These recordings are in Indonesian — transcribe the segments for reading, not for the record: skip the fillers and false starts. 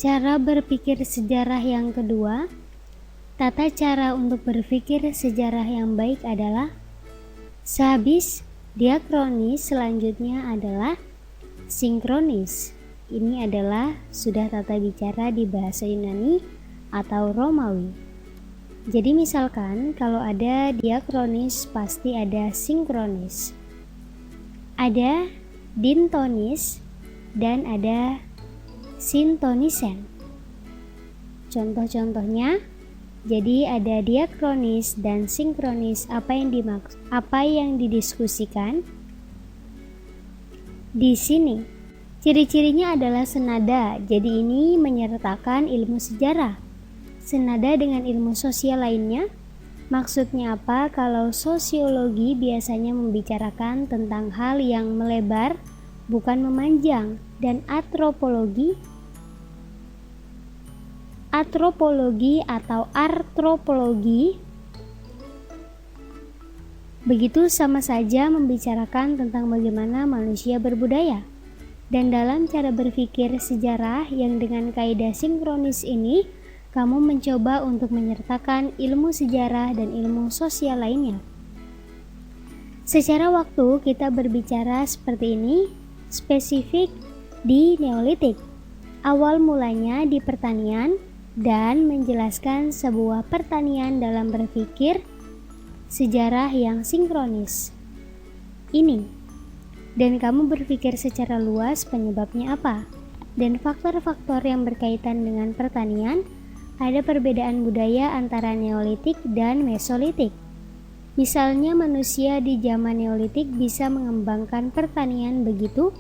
Cara berpikir sejarah yang kedua, tata cara untuk berpikir sejarah yang baik adalah sehabis diakronis, selanjutnya adalah sinkronis. Ini adalah sudah tata bicara di bahasa Yunani atau Romawi. Jadi misalkan kalau ada diakronis pasti ada sinkronis. Ada dintonis dan ada sintonisen. Contoh-contohnya, jadi ada diakronis dan sinkronis. Apa yang didiskusikan di sini? Ciri-cirinya adalah senada. Jadi ini menyertakan ilmu sejarah. Senada dengan ilmu sosial lainnya. Maksudnya apa? Kalau sosiologi biasanya membicarakan tentang hal yang melebar, bukan memanjang, dan antropologi atau artropologi begitu sama saja membicarakan tentang bagaimana manusia berbudaya. Dan dalam cara berpikir sejarah yang dengan kaidah sinkronis ini, kamu mencoba untuk menyertakan ilmu sejarah dan ilmu sosial lainnya. Secara waktu kita berbicara seperti ini, spesifik di Neolitik. Awal mulanya di pertanian dan menjelaskan sebuah pertanian dalam berpikir sejarah yang sinkronis. Ini, dan kamu berpikir secara luas penyebabnya apa, dan faktor-faktor yang berkaitan dengan pertanian. Ada perbedaan budaya antara Neolitik dan Mesolitik. Misalnya manusia di zaman Neolitik bisa mengembangkan pertanian begitu.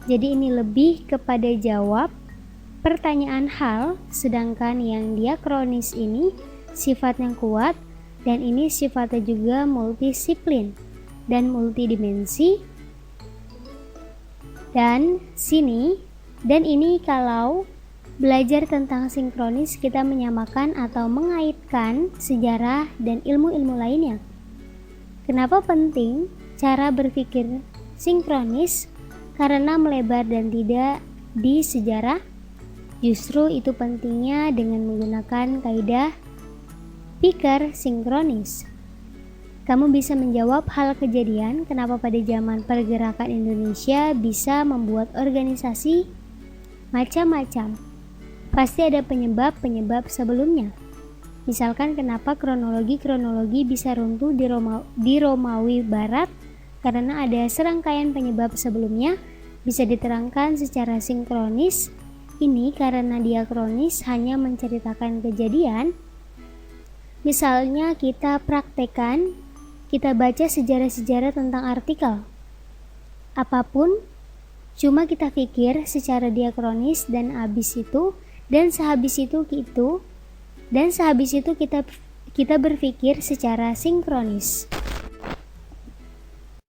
Jadi ini lebih kepada jawab pertanyaan hal, sedangkan yang diakronis ini sifatnya kuat dan ini sifatnya juga multidisiplin dan multidimensi. Dan ini kalau belajar tentang sinkronis kita menyamakan atau mengaitkan sejarah dan ilmu-ilmu lainnya. Kenapa penting cara berpikir sinkronis? Karena melebar dan tidak di sejarah. Justru itu pentingnya dengan menggunakan kaidah pikir sinkronis. Kamu bisa menjawab hal kejadian kenapa pada zaman pergerakan Indonesia bisa membuat organisasi macam-macam. Pasti ada penyebab-penyebab sebelumnya. Misalkan kenapa kronologi bisa runtuh di Romawi Barat karena ada serangkaian penyebab sebelumnya bisa diterangkan secara sinkronis. Ini karena diakronis hanya menceritakan kejadian. Misalnya kita praktekkan, kita baca sejarah-sejarah tentang artikel apapun, cuma kita pikir secara diakronis dan sehabis itu kita berpikir secara sinkronis.